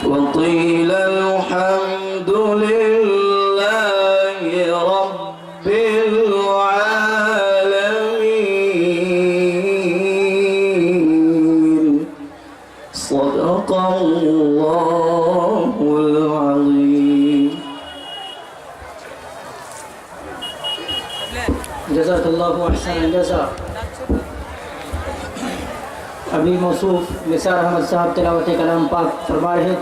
وقيل الحمد لله رب العالمين. صدق الله العظيم. جزاك الله احسن الجزاء. अभी मौसूफ निसार अहमद साहब तिलावत कलाम पाक फरमा रहे थे।